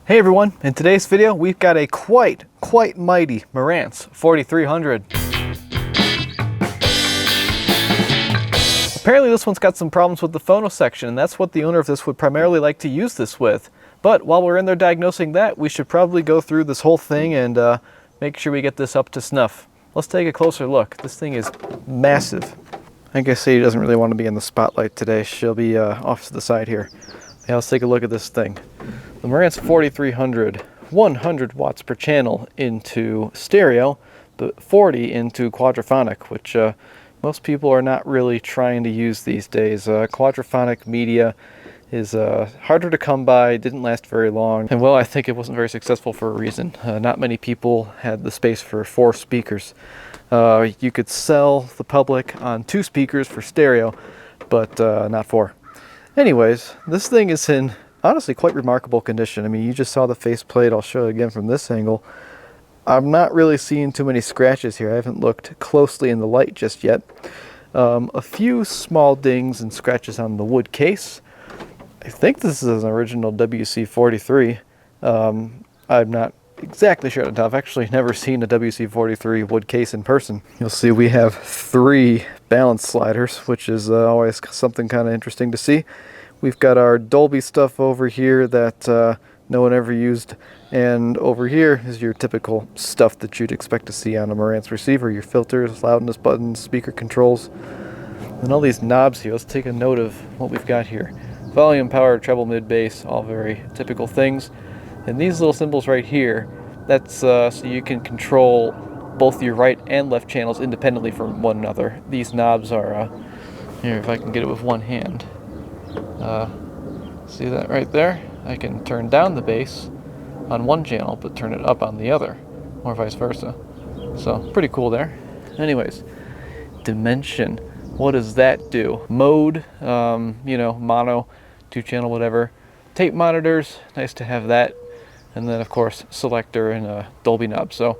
Hey everyone, in today's video we've got a quite mighty Marantz 4300. Apparently this one's got some problems with the phono section, and that's what the owner of this would primarily like to use this with. But while we're in there diagnosing that, we should probably go through this whole thing and make sure we get this up to snuff. Let's take a closer look. This thing is massive. I guess Sadie doesn't really want to be in the spotlight today. She'll be off to the side here. Yeah, let's take a look at this thing. The Marantz 4300, 100 watts per channel into stereo, but 40 into quadraphonic, which most people are not really trying to use these days. Quadraphonic media is harder to come by, didn't last very long, and well, I think it wasn't very successful for a reason. Not many people had the space for 4 speakers. You could sell the public on 2 speakers for stereo, but not 4. Anyways, this thing is in honestly quite remarkable condition. I mean, you just saw the faceplate. I'll show it again from this angle. I'm not really seeing too many scratches here. I haven't looked closely in the light just yet. A few small dings and scratches on the wood case. I think this is an original WC-43. I'm not exactly sure. I've actually never seen a WC-43 wood case in person. You'll see we have 3 balance sliders, which is always something kind of interesting to see. We've got our Dolby stuff over here that no one ever used, and over here is your typical stuff that you'd expect to see on a Marantz receiver, your filters, loudness buttons, speaker controls, and all these knobs here. Let's take a note of what we've got here. Volume, power, treble, mid, bass, all very typical things. And these little symbols right here, that's so you can control both your right and left channels independently from one another. These knobs are, here if I can get it with one hand. See that right there? I can turn down the bass on one channel but turn it up on the other, or vice versa. So pretty cool there. Anyways, dimension. What does that do? Mode, you know, mono, 2-channel, whatever. Tape monitors, nice to have that. And then of course selector and a Dolby knob. So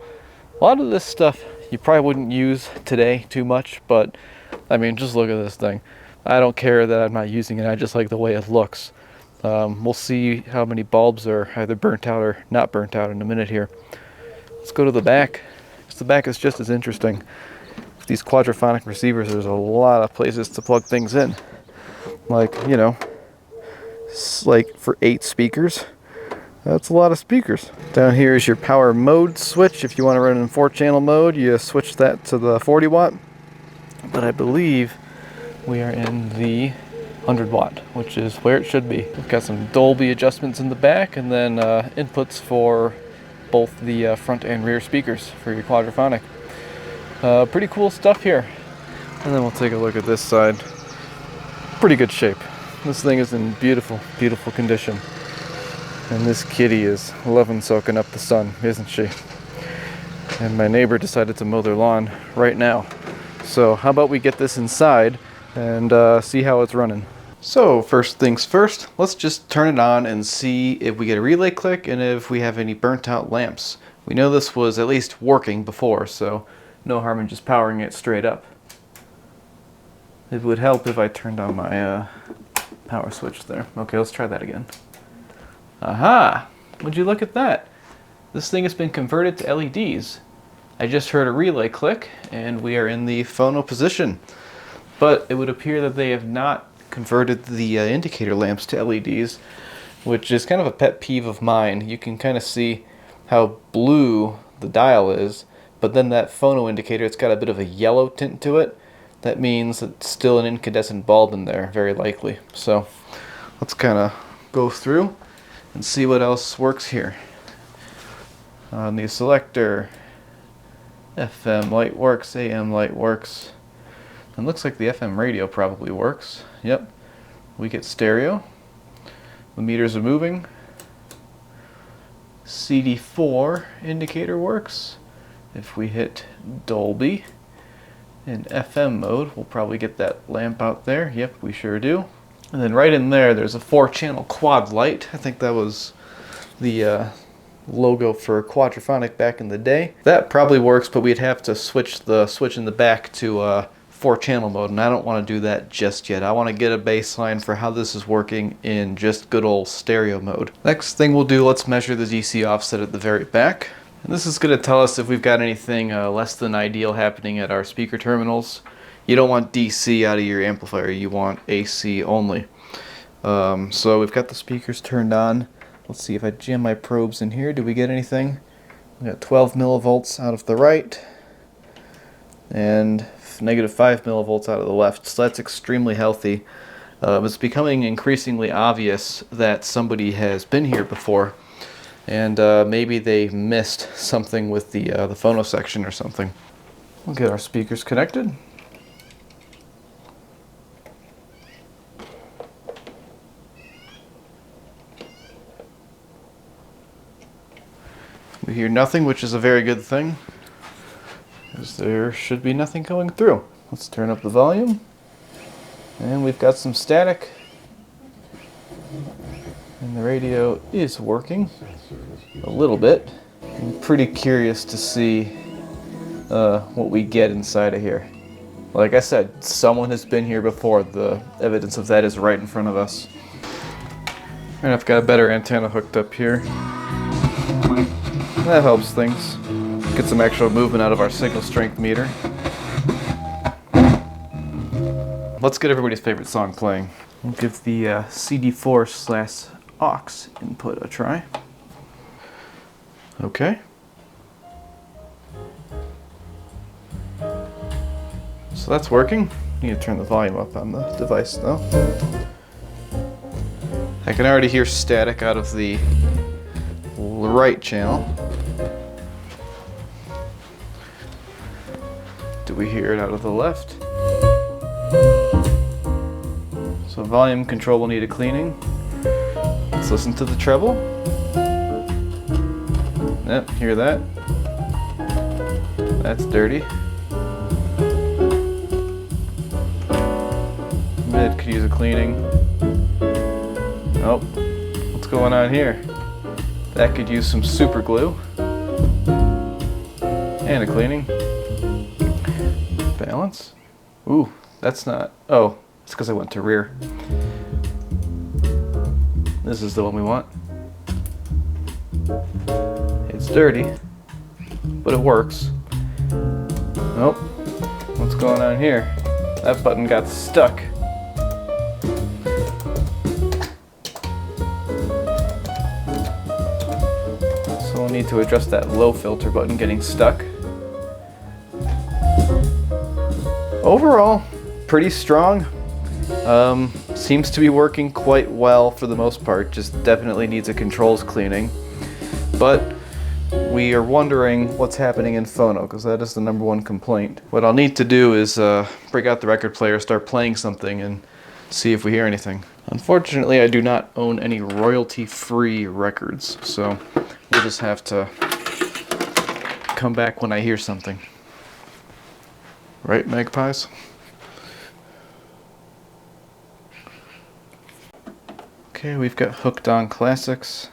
a lot of this stuff you probably wouldn't use today too much, but I mean, just look at this thing. I don't care that I'm not using it, I just like the way it looks. We'll see how many bulbs are either burnt out or not burnt out in a minute here. Let's go to the back, because the back is just as interesting. With these quadraphonic receivers, there's a lot of places to plug things in. Like, you know, like for 8 speakers, that's a lot of speakers. Down here is your power mode switch. If you want to run in 4-channel mode, you switch that to the 40 watt. But I believe we are in the 100 watt, which is where it should be. We've got some Dolby adjustments in the back, and then inputs for both the front and rear speakers for your quadraphonic. Pretty cool stuff here. And then we'll take a look at this side. Pretty good shape. This thing is in beautiful condition. And this kitty is loving soaking up the sun, isn't she? And my neighbor decided to mow their lawn right now. So how about we get this inside and see how it's running. So first things first, let's just turn it on and see if we get a relay click and if we have any burnt out lamps. We know this was at least working before, so no harm in just powering it straight up. It would help if I turned on my power switch there. Okay, let's try that again. Aha! Would you look at that? This thing has been converted to LEDs. I just heard a relay click and we are in the phono position. But it would appear that they have not converted the indicator lamps to LEDs, which is kind of a pet peeve of mine. You can kind of see how blue the dial is, but then that phono indicator, it's got a bit of a yellow tint to it. That means it's still an incandescent bulb in there, very likely. So let's kind of go through and see what else works here. On the selector, FM light works, AM light works. It looks like the FM radio probably works. Yep. We get stereo. The meters are moving. CD4 indicator works. If we hit Dolby in FM mode, we'll probably get that lamp out there. Yep, we sure do. And then right in there, there's a 4-channel quad light. I think that was the logo for quadraphonic back in the day. That probably works, but we'd have to switch the switch in the back to 4-channel mode, and I don't want to do that just yet. I want to get a baseline for how this is working in just good old stereo mode. Next thing we'll do, let's measure the DC offset at the very back. And this is going to tell us if we've got anything less than ideal happening at our speaker terminals. You don't want DC out of your amplifier, you want AC only. So we've got the speakers turned on. Let's see if I jam my probes in here. Do we get anything? We got 12 millivolts out of the right and -5 millivolts out of the left. So that's extremely healthy. It's becoming increasingly obvious that somebody has been here before, and maybe they missed something with the phono section or something. We'll get our speakers connected. We hear nothing, which is a very good thing, because there should be nothing going through. Let's turn up the volume, and we've got some static, and the radio is working a little bit. I'm pretty curious to see what we get inside of here. Like I said, someone has been here before. The evidence of that is right in front of us. And I've got a better antenna hooked up here. That helps things. Get some actual movement out of our signal strength meter. Let's get everybody's favorite song playing. We'll give the CD4/aux input a try. Okay. So that's working. Need to turn the volume up on the device though. I can already hear static out of the right channel. Do we hear it out of the left? So volume control will need a cleaning. Let's listen to the treble. Yep, hear that? That's dirty. Mid could use a cleaning. Oh, what's going on here? That could use some super glue. And a cleaning. Balance. Ooh, that's not. Oh, it's because I went to rear. This is the one we want. It's dirty, but it works. Nope. What's going on here? That button got stuck. So we'll need to adjust that low filter button getting stuck. Overall, pretty strong. Seems to be working quite well for the most part. Just definitely needs a controls cleaning. But we are wondering what's happening in Phono, because that is the #1 complaint. What I'll need to do is break out the record player, start playing something, and see if we hear anything. Unfortunately, I do not own any royalty-free records, so we'll just have to come back when I hear something. Right, magpies? Okay, we've got hooked on classics.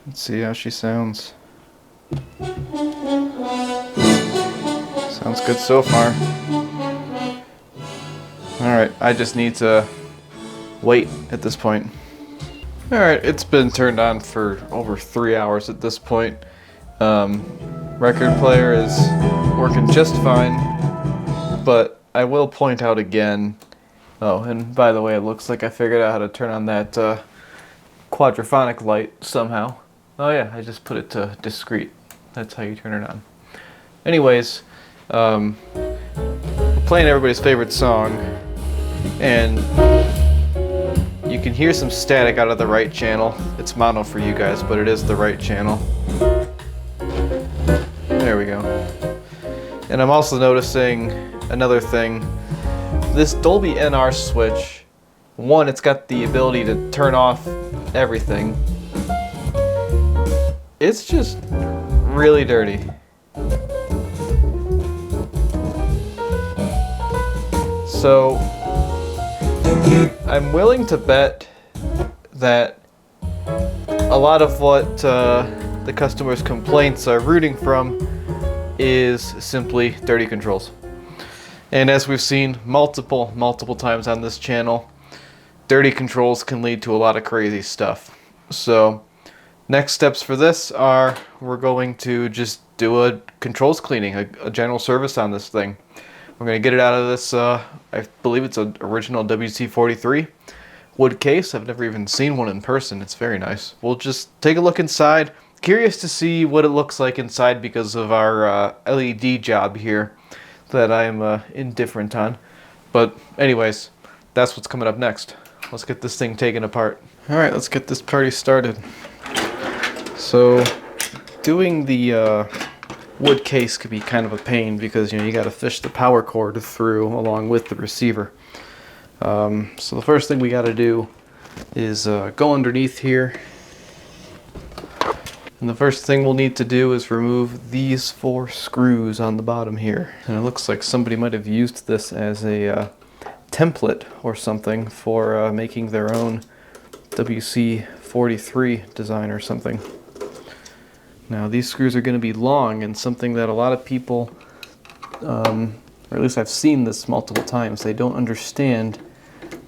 Let's see how she sounds. Sounds good so far. Alright, I just need to wait at this point. Alright, it's been turned on for over 3 hours at this point. Record player is working just fine, but I will point out again. Oh, and by the way, it looks like I figured out how to turn on that quadraphonic light somehow. Oh yeah, I just put it to discrete. That's how you turn it on. Anyways, playing everybody's favorite song, and you can hear some static out of the right channel. It's mono for you guys, but it is the right channel. There we go. And I'm also noticing another thing. This Dolby NR switch, one, it's got the ability to turn off everything. It's just really dirty. So I'm willing to bet that a lot of what the customer's complaints are rooting from is simply dirty controls. And as we've seen multiple times on this channel, dirty controls can lead to a lot of crazy stuff. So next steps for this are we're going to just do a controls cleaning, a general service on this thing. We're going to get it out of this, I believe it's an original WC-43 wood case. I've never even seen one in person. It's very nice. We'll just take a look inside. Curious to see what it looks like inside because of our LED job here that I'm indifferent on. But anyways, that's what's coming up next. Let's get this thing taken apart. All right, let's get this party started. So doing the wood case could be kind of a pain because you got to fish the power cord through along with the receiver. So the first thing we got to do is go underneath here, and the first thing we'll need to do is remove these 4 screws on the bottom here. And it looks like somebody might have used this as a template or something for making their own WC-43 design or something. Now these screws are going to be long, and something that a lot of people, or at least I've seen this multiple times, they don't understand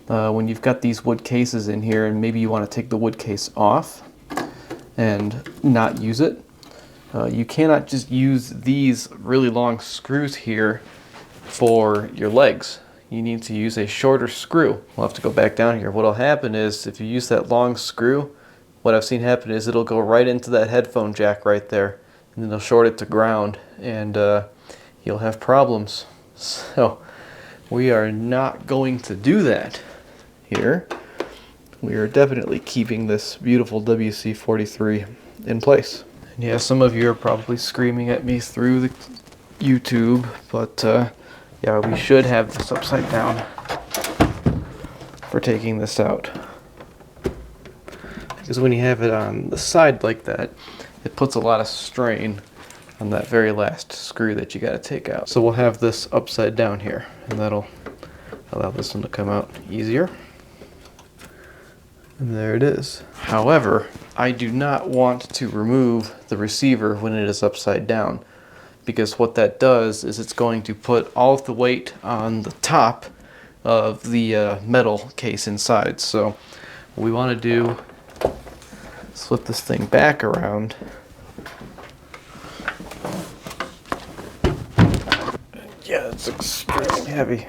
when you've got these wood cases in here and maybe you want to take the wood case off and not use it. You cannot just use these really long screws here for your legs. You need to use a shorter screw. We'll have to go back down here. What'll happen is if you use that long screw, what I've seen happen is it'll go right into that headphone jack right there, and then they'll short it to ground, and you'll have problems. So we are not going to do that here. We are definitely keeping this beautiful WC-43 in place. And yeah, some of you are probably screaming at me through the YouTube, but yeah, we should have this upside down for taking this out. Because when you have it on the side like that, it puts a lot of strain on that very last screw that you got to take out. So we'll have this upside down here, and that'll allow this one to come out easier. And there it is. However, I do not want to remove the receiver when it is upside down, because what that does is it's going to put all of the weight on the top of the metal case inside. So what we want to do is flip this thing back around. Yeah, it's extremely heavy.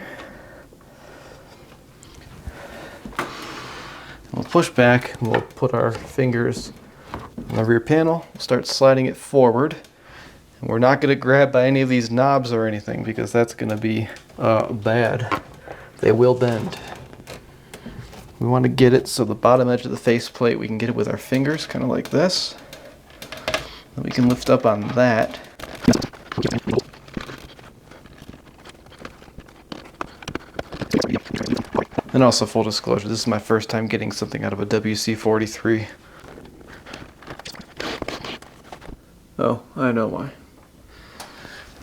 We'll push back, and we'll put our fingers on the rear panel, start sliding it forward. And we're not going to grab by any of these knobs or anything because that's going to be bad. They will bend. We want to get it so the bottom edge of the faceplate, we can get it with our fingers, kind of like this. And we can lift up on that. And also, full disclosure, this is my first time getting something out of a WC-43. Oh, I know why.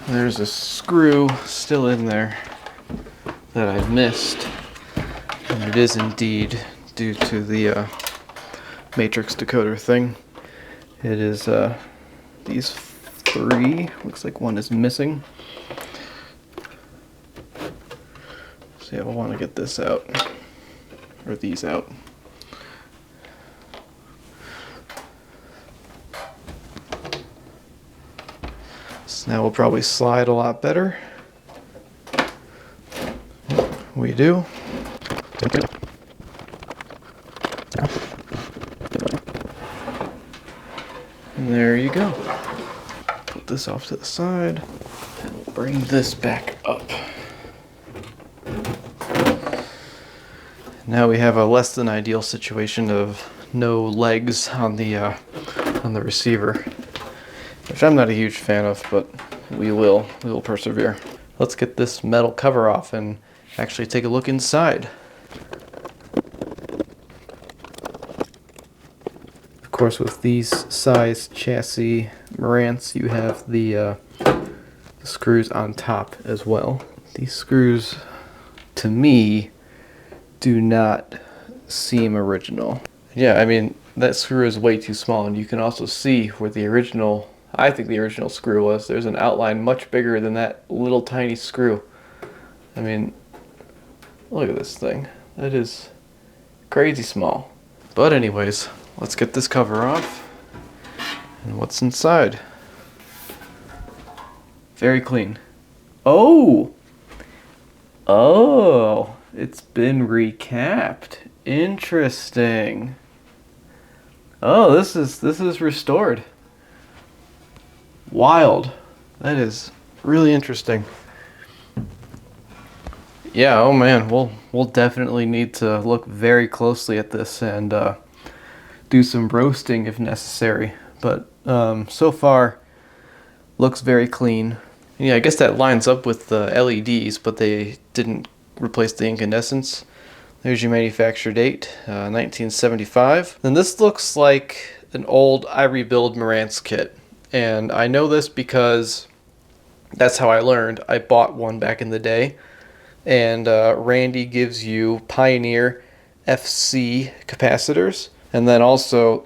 There's a screw still in there that I missed, and it is indeed due to the matrix decoder thing. It is these 3. Looks like one is missing. So yeah, we'll want to get this out, or these out. So now we'll probably slide a lot better. We do. And there you go. Put this off to the side, and we'll bring this back up. Now we have a less than ideal situation of no legs on the receiver, which I'm not a huge fan of, but we will persevere. Let's get this metal cover off and actually take a look inside. Of course, with these size chassis Marantz, you have the screws on top as well. These screws, to me, do not seem original. Yeah, I mean, that screw is way too small, and you can also see where the original, I think the original screw was. There's an outline much bigger than that little tiny screw. I mean, look at this thing. That is crazy small. But anyways, let's get this cover off. And what's inside? Very clean. Oh! Oh! It's been recapped. Interesting. Oh, this is restored. Wild. That is really interesting. Yeah, oh man, we'll definitely need to look very closely at this and do some roasting if necessary. But so far, looks very clean. Yeah, I guess that lines up with the LEDs, but they didn't replace the incandescents. There's your manufacture date, 1975. And this looks like an old I Rebuild Marantz kit. And I know this because that's how I learned. I bought one back in the day. And Randy gives you Pioneer FC capacitors. And then also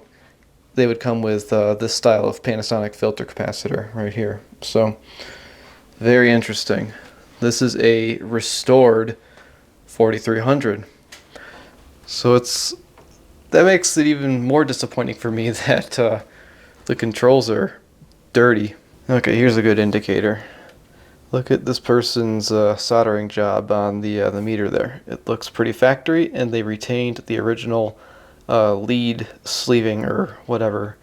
they would come with this style of Panasonic filter capacitor right here. So very interesting. This is a restored 4300. So that makes it even more disappointing for me that the controls are dirty. Okay, here's a good indicator. Look at this person's soldering job on the meter there. It looks pretty factory, and they retained the original lead sleeving or whatever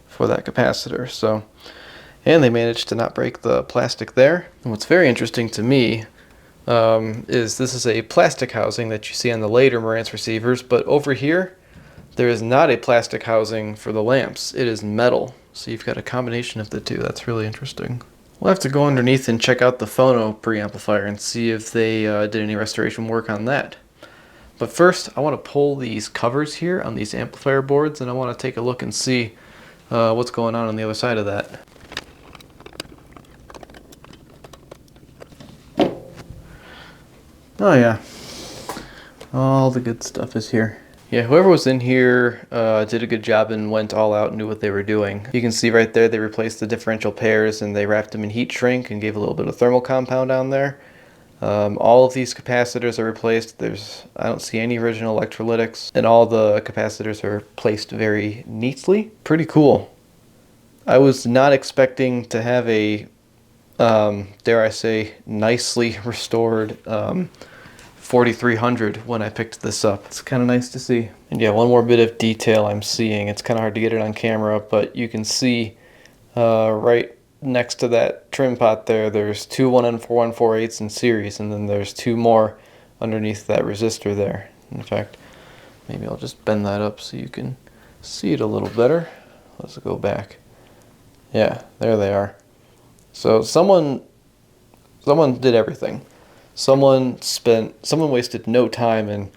for that capacitor. So, and they managed to not break the plastic there. And what's very interesting to me is this is a plastic housing that you see on the later Marantz receivers, but over here there is not a plastic housing for the lamps. It is metal. So you've got a combination of the two. That's really interesting. We'll have to go underneath and check out the Phono preamplifier and see if they did any restoration work on that. But first, I want to pull these covers here on these amplifier boards, and I want to take a look and see what's going on the other side of that. Oh yeah, all the good stuff is here. Yeah, whoever was in here did a good job and went all out and knew what they were doing. You can see right there they replaced the differential pairs and they wrapped them in heat shrink and gave a little bit of thermal compound on there. All of these capacitors are replaced. I don't see any original electrolytics, and all the capacitors are placed very neatly. Pretty cool. I was not expecting to have a, dare I say, nicely restored 4300 when I picked this up. It's kind of nice to see. And yeah, one more bit of detail I'm seeing. It's kind of hard to get it on camera, but you can see right next to that trim pot there's two 1N4148s in series, and then there's two more underneath that resistor there. In fact, maybe I'll just bend that up so you can see it a little better. Let's go back. Yeah, there they are. So someone did everything. Someone wasted no time and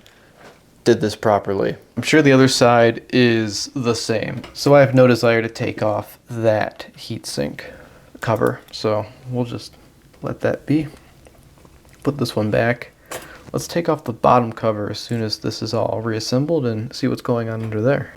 did this properly. I'm sure the other side is the same. So I have no desire to take off that heatsink cover. So we'll just let that be. Put this one back. Let's take off the bottom cover as soon as this is all reassembled and see what's going on under there.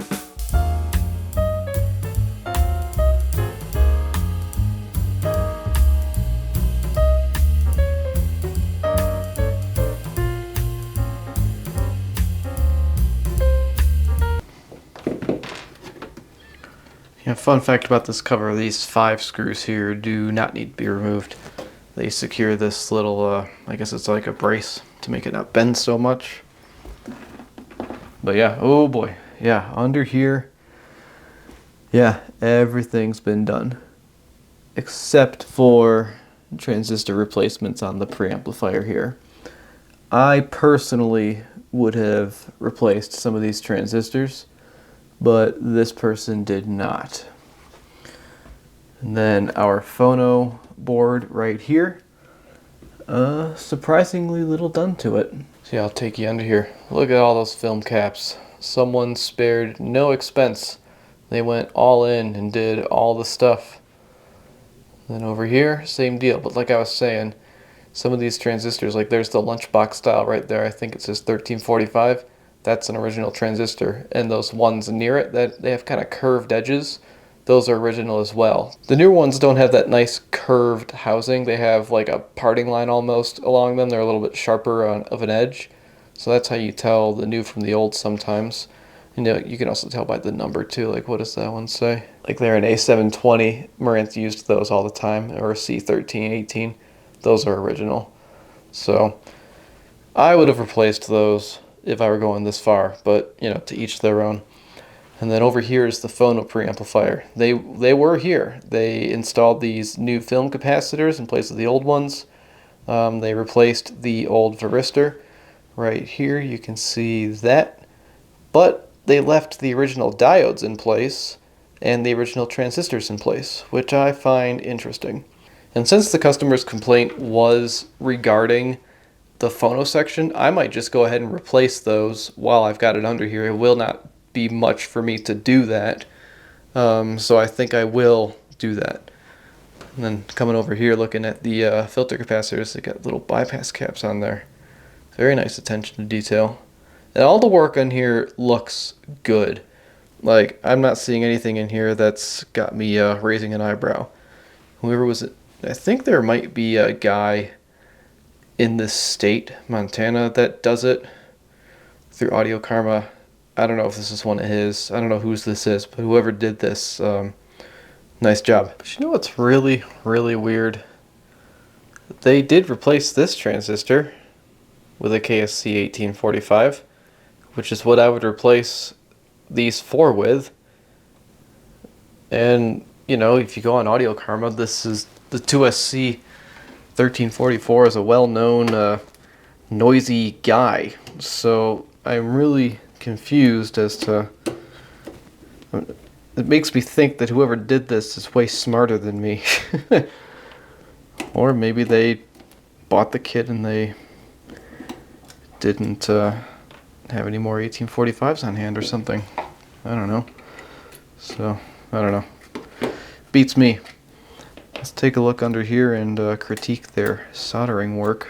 Yeah, fun fact about this cover, these 5 screws here do not need to be removed. They secure this little, I guess it's like a brace to make it not bend so much. But yeah, oh boy, yeah, under here, yeah, everything's been done. Except for transistor replacements on the preamplifier here. I personally would have replaced some of these transistors, but this person did not. And then our Phono board right here, surprisingly little done to it. See, I'll take you under here. Look at all those film caps. Someone spared no expense. They went all in and did all the stuff. Then over here, same deal. But like I was saying, some of these transistors, like there's the lunchbox style right there. I think it says 1345. That's an original transistor, and those ones near it, that they have kind of curved edges, those are original as well. The newer ones don't have that nice curved housing. They have like a parting line almost along them. They're a little bit sharper of an edge. So that's how you tell the new from the old sometimes. You know, you can also tell by the number too. Like, what does that one say? Like, they're an A720. Marantz used those all the time, or a C1318. Those are original. So I would have replaced those if I were going this far, but you know, to each their own. And then over here is the Phono preamplifier. They were here. They installed these new film capacitors in place of the old ones. They replaced the old varistor. Right here you can see that. But they left the original diodes in place and the original transistors in place, which I find interesting. And since the customer's complaint was regarding the phono section, I might just go ahead and replace those while I've got it under here. It will not be much for me to do that, so I think I will do that. And then coming over here, looking at the filter capacitors, they got little bypass caps on there. Very nice attention to detail, and all the work on here looks good. Like, I'm not seeing anything in here that's got me raising an eyebrow. Whoever was it, I think there might be a guy in this state, Montana, that does it through Audio Karma. I don't know if this is one of his. I don't know whose this is, but whoever did this, nice job. But you know what's really, really weird? They did replace this transistor with a KSC 1845, which is what I would replace these four with. And, you know, if you go on Audio Karma, this is the 2SC 1344 is a well-known noisy guy. So I'm really confused as to, it makes me think that whoever did this is way smarter than me. Or maybe they bought the kit and they didn't have any more 1845s on hand or something. I don't know. So, I don't know. Beats me. Let's take a look under here and critique their soldering work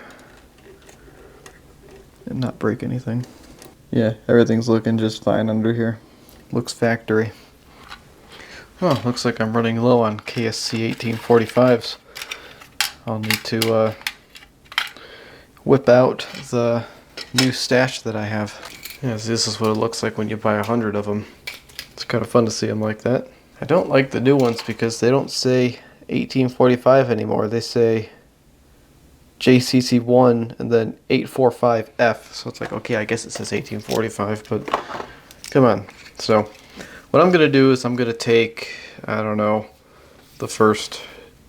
and not break anything. Yeah, everything's looking just fine under here. Looks factory. Oh, looks like I'm running low on KSC 1845s. I'll need to whip out the new stash that I have. Yeah, so this is what it looks like when you buy 100 of them. It's kind of fun to see them like that. I don't like the new ones because they don't say 1845 anymore. They say JCC1 and then 845F. So it's like, okay, I guess it says 1845, but come on. So what I'm going to do is I'm going to take, I don't know, the first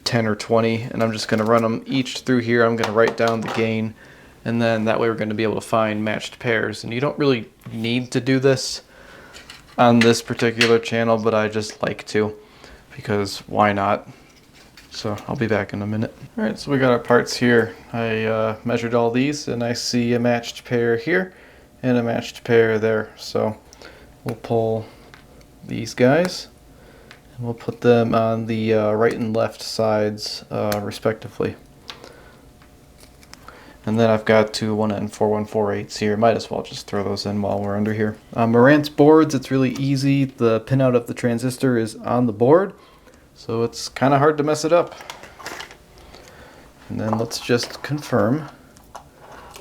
10 or 20, and I'm just going to run them each through here. I'm going to write down the gain, and then that way we're going to be able to find matched pairs. And you don't really need to do this on this particular channel, but I just like to, because why not? So I'll be back in a minute. Alright, so we got our parts here. I measured all these and I see a matched pair here and a matched pair there. So we'll pull these guys and we'll put them on the right and left sides respectively. And then I've got two 1N4148s here. Might as well just throw those in while we're under here. Marantz boards, it's really easy. The pinout of the transistor is on the board, so it's kind of hard to mess it up. And then let's just confirm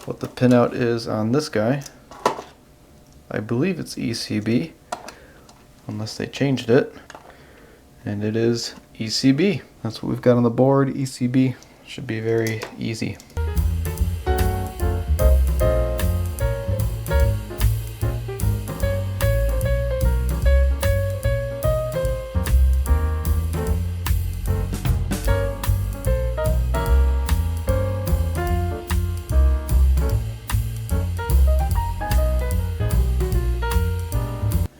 what the pinout is on this guy. I believe it's ECB, unless they changed it. And it is ECB. That's what we've got on the board, ECB. Should be very easy.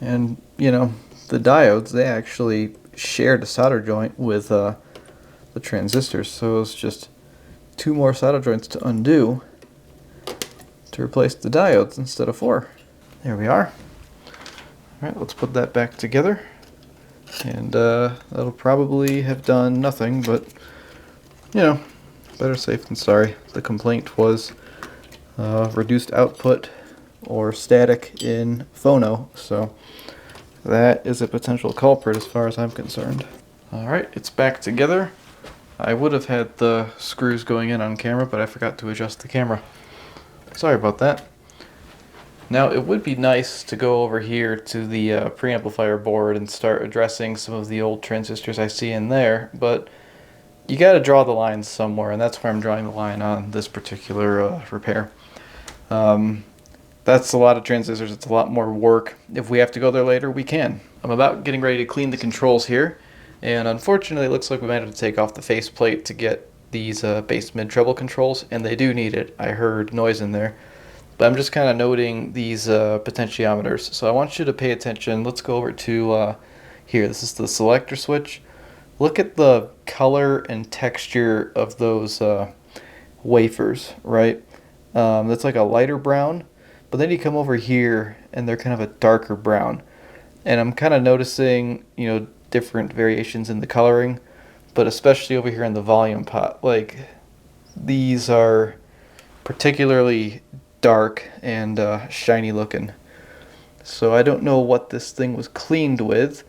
And, you know, the diodes, they actually shared a solder joint with the transistors, so it's just two more solder joints to undo to replace the diodes instead of four. There we are. Alright, let's put that back together. And that'll probably have done nothing, but, you know, better safe than sorry. The complaint was reduced output or static in Phono, so that is a potential culprit as far as I'm concerned. Alright, it's back together. I would have had the screws going in on camera, but I forgot to adjust the camera. Sorry about that. Now, it would be nice to go over here to the preamplifier board and start addressing some of the old transistors I see in there, but you gotta draw the lines somewhere, and that's where I'm drawing the line on this particular repair. That's a lot of transistors, it's a lot more work. If we have to go there later, we can. I'm about getting ready to clean the controls here, and unfortunately it looks like we might have to take off the faceplate to get these bass mid treble controls, and they do need it. I heard noise in there. But I'm just kind of noting these potentiometers. So I want you to pay attention. Let's go over to here. This is the selector switch. Look at the color and texture of those wafers, right? That's like a lighter brown. But then you come over here and they're kind of a darker brown. And I'm kind of noticing, you know, different variations in the coloring. But especially over here in the volume pot. Like, these are particularly dark and shiny looking. So I don't know what this thing was cleaned with,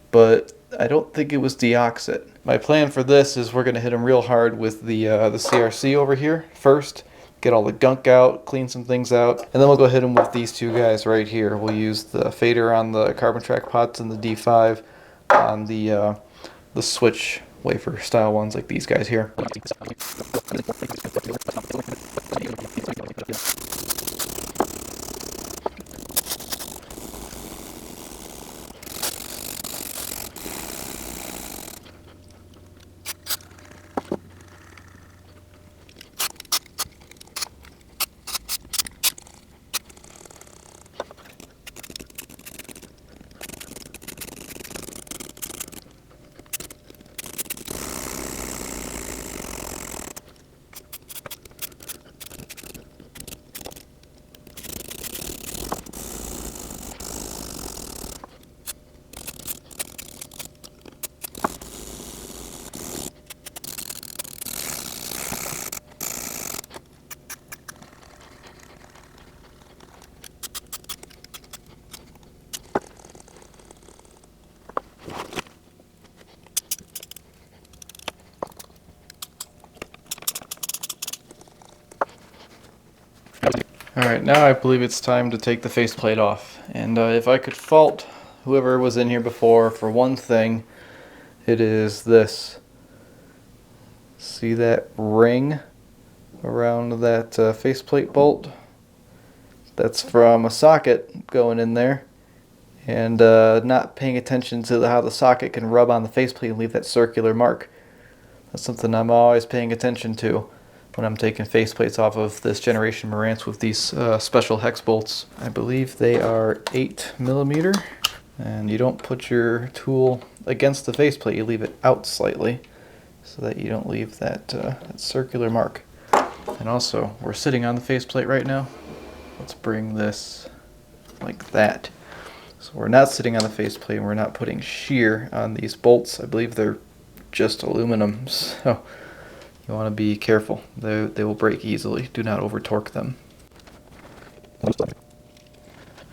but I don't think it was deoxit. My plan for this is we're going to hit them real hard with the CRC over here first, get all the gunk out, clean some things out, and then we'll go hit them with these two guys right here. We'll use the fader on the carbon track pots and the D5 on the switch wafer style ones like these guys here. Alright, now I believe it's time to take the faceplate off. And if I could fault whoever was in here before for one thing, it is this. See that ring around that faceplate bolt? That's from a socket going in there. And not paying attention to how the socket can rub on the faceplate and leave that circular mark. That's something I'm always paying attention to when I'm taking faceplates off of this generation Marantz with these special hex bolts. I believe they are 8mm, and you don't put your tool against the faceplate, you leave it out slightly so that you don't leave that, that circular mark. And also, we're sitting on the faceplate right now. Let's bring this like that. So we're not sitting on the faceplate and we're not putting shear on these bolts. I believe they're just aluminum, so you want to be careful. They will break easily. Do not over torque them.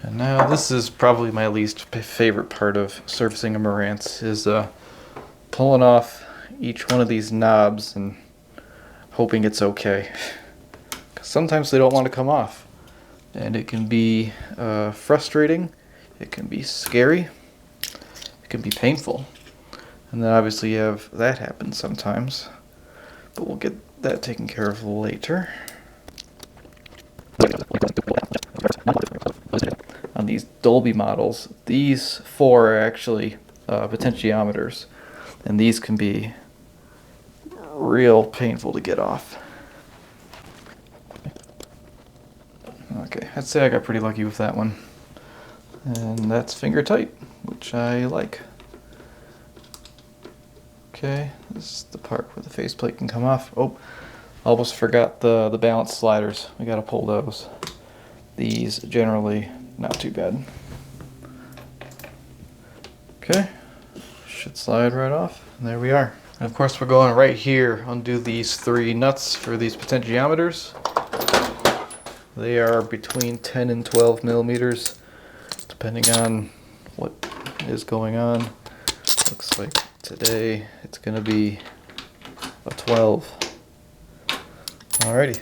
And now this is probably my least favorite part of servicing a Marantz, is pulling off each one of these knobs and hoping it's okay. 'Cause sometimes they don't want to come off. And it can be frustrating, it can be scary, it can be painful. And then obviously you have that happen sometimes. But we'll get that taken care of later. On these Dolby models, these four are actually potentiometers, and these can be real painful to get off. Okay, I'd say I got pretty lucky with that one. And that's finger tight, which I like. Okay, this is the part where the faceplate can come off. Oh, almost forgot the balance sliders. We gotta pull those. These generally not too bad. Okay, should slide right off. And there we are. And of course we're going right here, undo these three nuts for these potentiometers. They are between 10 and 12 millimeters, depending on what is going on. Looks like today it's gonna be a 12. Alrighty.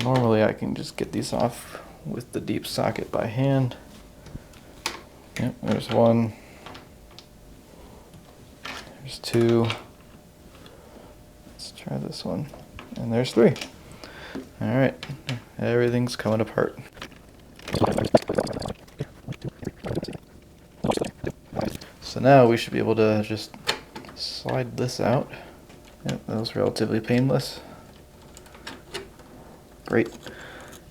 Normally I can just get these off with the deep socket by hand. Yep, there's one. There's two. Let's try this one. And there's three. Alright, everything's coming apart. So now we should be able to just slide this out. Yep, that was relatively painless. Great.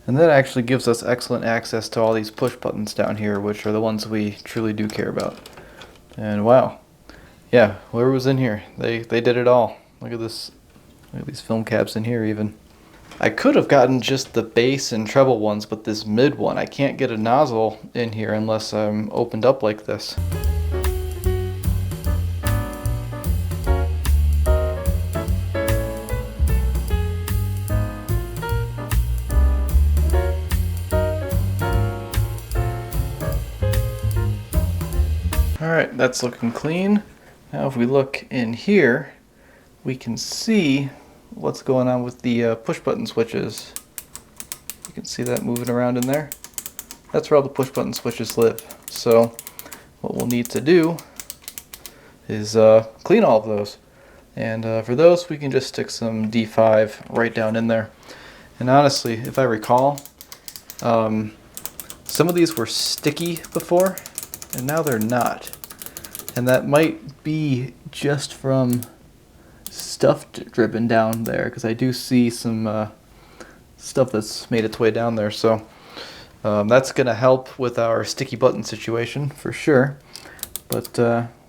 And that actually gives us excellent access to all these push buttons down here, which are the ones we truly do care about. And wow. Yeah, whoever was in here, they did it all. Look at this. Look at these film caps in here even. I could have gotten just the bass and treble ones, but this mid one, I can't get a nozzle in here unless I'm opened up like this. Alright, that's looking clean. Now if we look in here, we can see what's going on with the push button switches. You can see that moving around in there. That's where all the push button switches live. So what we'll need to do is clean all of those. And for those we can just stick some D5 right down in there. And honestly, if I recall, some of these were sticky before and now they're not. And that might be just from stuff dripping down there, because I do see some stuff that's made its way down there. So that's going to help with our sticky button situation for sure. But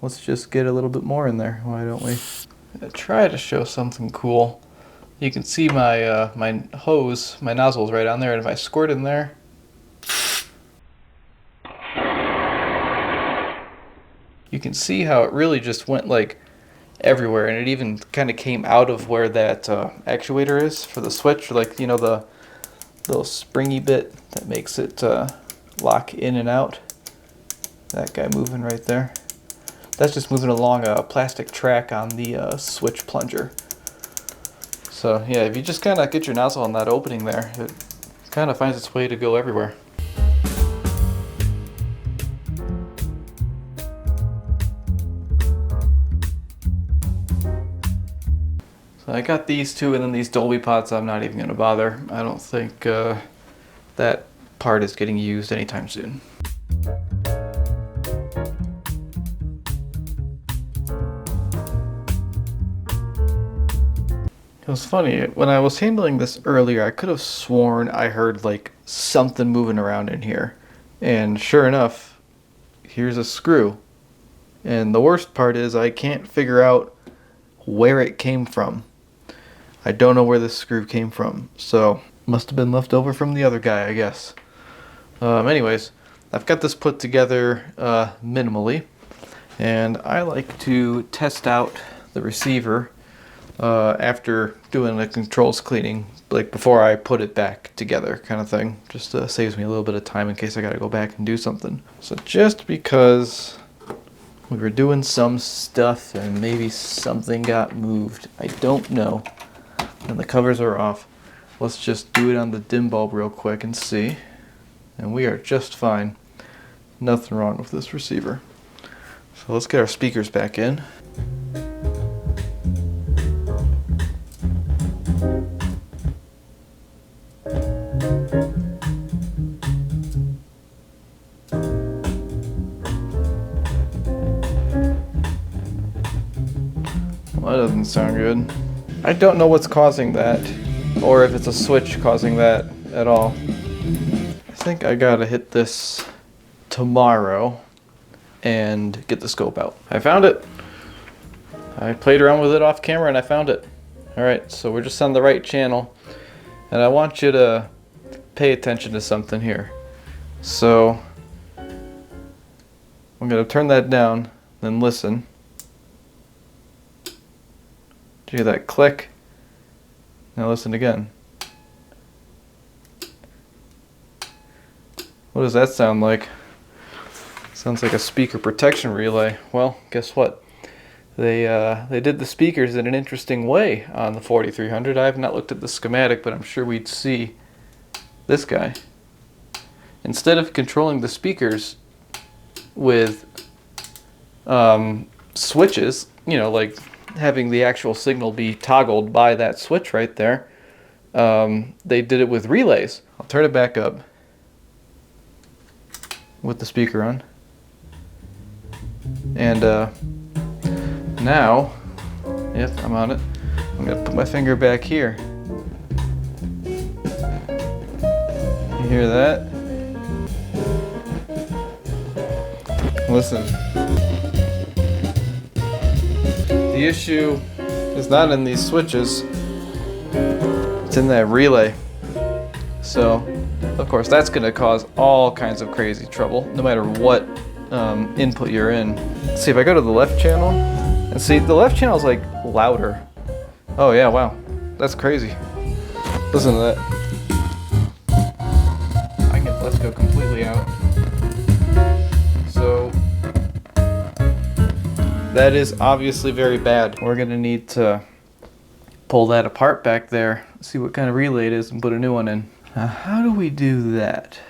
let's just get a little bit more in there, why don't we? I'm going to try to show something cool. You can see my my hose, my nozzle's right on there, and if I squirt in there, you can see how it really just went like everywhere, and it even kind of came out of where that actuator is for the switch, like, you know, the little springy bit that makes it lock in and out. That guy moving right there. That's just moving along a plastic track on the switch plunger. So yeah, if you just kind of get your nozzle on that opening there, it kind of finds its way to go everywhere. I got these two, and then these Dolby pots I'm not even going to bother. I don't think that part is getting used anytime soon. It was funny, when I was handling this earlier, I could have sworn I heard like something moving around in here. And sure enough, here's a screw. And the worst part is I can't figure out where it came from. I don't know where this screw came from, so must have been left over from the other guy, I guess. Anyways, I've got this put together minimally, and I like to test out the receiver after doing the controls cleaning, like before I put it back together, kind of thing. Just saves me a little bit of time in case I gotta go back and do something. So just because we were doing some stuff and maybe something got moved, I don't know, and the covers are off, let's just do it on the dim bulb real quick and see. And we are just fine. Nothing wrong with this receiver. So let's get our speakers back in. Well, that doesn't sound good. I don't know what's causing that, or if it's a switch causing that at all. I think I gotta hit this tomorrow and get the scope out. I found it. I played around with it off camera and I found it. Alright, so we're just on the right channel, and I want you to pay attention to something here. So I'm gonna turn that down, then listen. Did you hear that click? Now listen again. What does that sound like? Sounds like a speaker protection relay. Well, guess what? They did the speakers in an interesting way on the 4300. I have not looked at the schematic, but I'm sure we'd see this guy. Instead of controlling the speakers with switches, you know, like having the actual signal be toggled by that switch right there, they did it with relays. I'll turn it back up with the speaker on. And now, yep, I'm on it. I'm gonna put my finger back here. You hear that? Listen. The issue is not in these switches, it's in that relay. So, of course, that's gonna cause all kinds of crazy trouble, no matter what input you're in. Let's see if I go to the left channel, and see, the left channel is like louder. Oh yeah, wow, that's crazy. Listen to that. Let's go completely out. So that is obviously very bad. We're gonna need to pull that apart back there, see what kind of relay it is, and put a new one in. Now, how do we do that?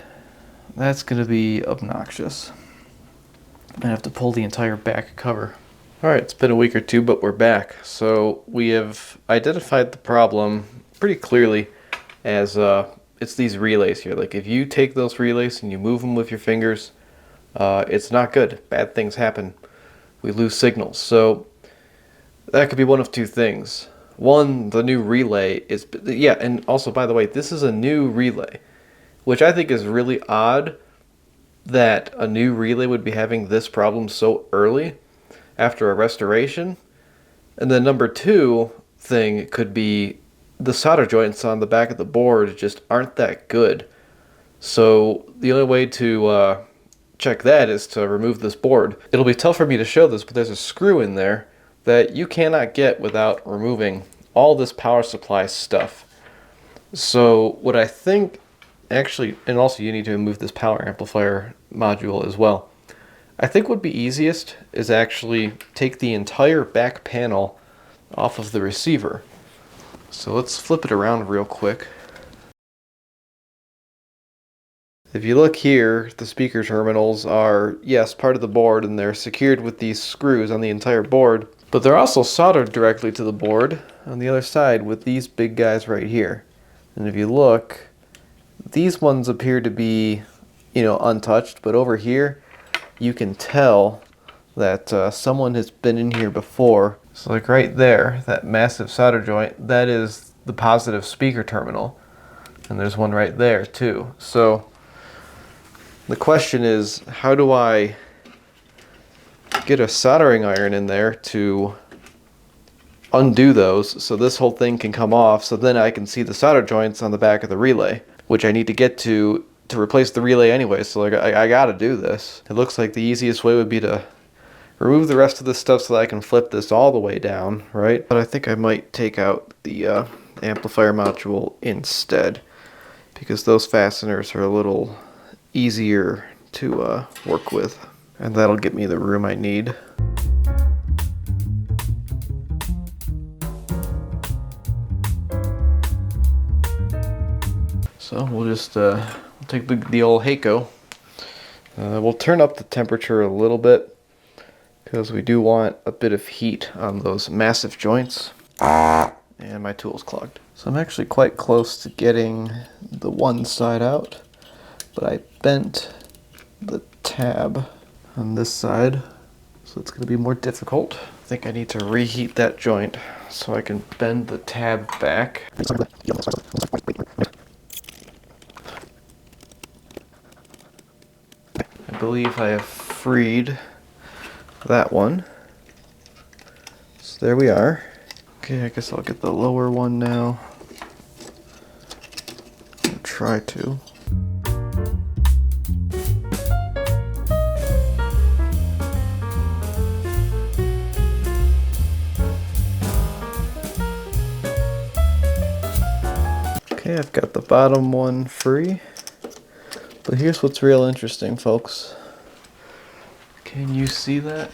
That's gonna be obnoxious. I have to pull the entire back cover. Alright, it's been a week or two, but we're back. So we have identified the problem pretty clearly as it's these relays here. Like if you take those relays and you move them with your fingers, it's not good. Bad things happen. We lose signals. So that could be one of two things. One, the new relay is, yeah, and also, by the way, this is a new relay, which I think is really odd that a new relay would be having this problem so early after a restoration. And then number two thing could be the solder joints on the back of the board just aren't that good. So the only way to check that is to remove this board. It'll be tough for me to show this, but there's a screw in there that you cannot get without removing all this power supply stuff. So what I think, actually, and also you need to remove this power amplifier module as well. I think what would be easiest is actually take the entire back panel off of the receiver. So let's flip it around real quick. If you look here, the speaker terminals are, yes, part of the board, and they're secured with these screws on the entire board, but they're also soldered directly to the board on the other side with these big guys right here. And if you look, these ones appear to be, you know, untouched, but over here you can tell that someone has been in here before. So like right there, that massive solder joint, that is the positive speaker terminal. And there's one right there too. So the question is, how do I get a soldering iron in there to undo those so this whole thing can come off, so then I can see the solder joints on the back of the relay, which I need to get to replace the relay anyway. So like I gotta do this. It looks like the easiest way would be to remove the rest of this stuff so that I can flip this all the way down, right? But I think I might take out the amplifier module instead, because those fasteners are a little easier to work with, and that'll get me the room I need. So we'll just take the old Heiko. We'll turn up the temperature a little bit because we do want a bit of heat on those massive joints. And my tool's clogged. So I'm actually quite close to getting the one side out, but I bent the tab on this side, so it's going to be more difficult. I think I need to reheat that joint so I can bend the tab back. I believe I have freed that one. So there we are. Okay, I guess I'll get the lower one now. I'll try to. Okay, I've got the bottom one free. But here's what's real interesting, folks. Can you see that?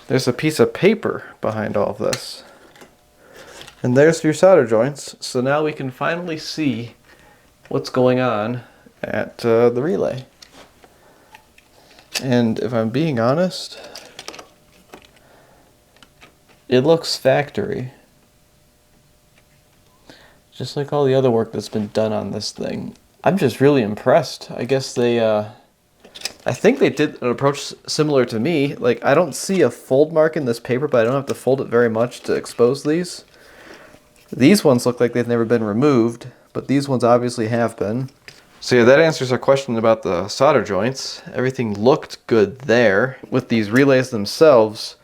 There's a piece of paper behind all of this. And there's your solder joints. So now we can finally see what's going on at the relay. And if I'm being honest, it looks factory. Just like all the other work that's been done on this thing. I'm just really impressed. I guess they, I think they did an approach similar to me. Like, I don't see a fold mark in this paper, but I don't have to fold it very much to expose these. These ones look like they've never been removed, but these ones obviously have been. So yeah, that answers our question about the solder joints. Everything looked good there. With these relays themselves,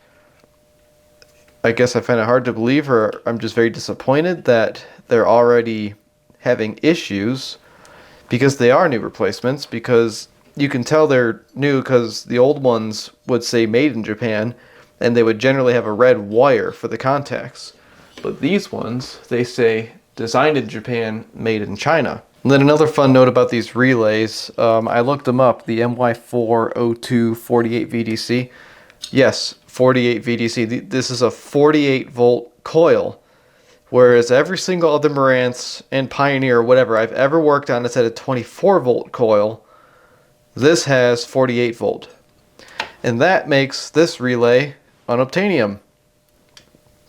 I guess I find it hard to believe, or I'm just very disappointed that they're already having issues, because they are new replacements, because you can tell they're new because the old ones would say made in Japan, and they would generally have a red wire for the contacts. But these ones, they say designed in Japan, made in China. And then another fun note about these relays, I looked them up, the MY402 48 VDC. Yes, 48 VDC. This is a 48 volt coil, whereas every single other Marantz and Pioneer or whatever I've ever worked on has had a 24 volt coil. This has 48 volt. And that makes this relay unobtainium.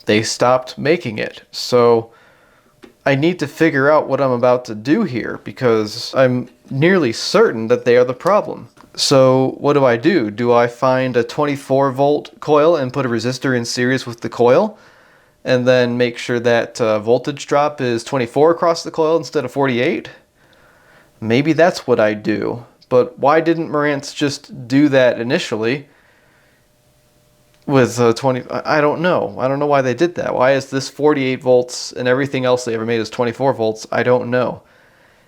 They stopped making it. So I need to figure out what I'm about to do here, because I'm nearly certain that they are the problem. So what do? Do I find a 24 volt coil and put a resistor in series with the coil, and then make sure that voltage drop is 24 across the coil instead of 48? Maybe that's what I do. But why didn't Marantz just do that initially with 20? I don't know. I don't know why they did that. Why is this 48 volts and everything else they ever made is 24 volts? I don't know.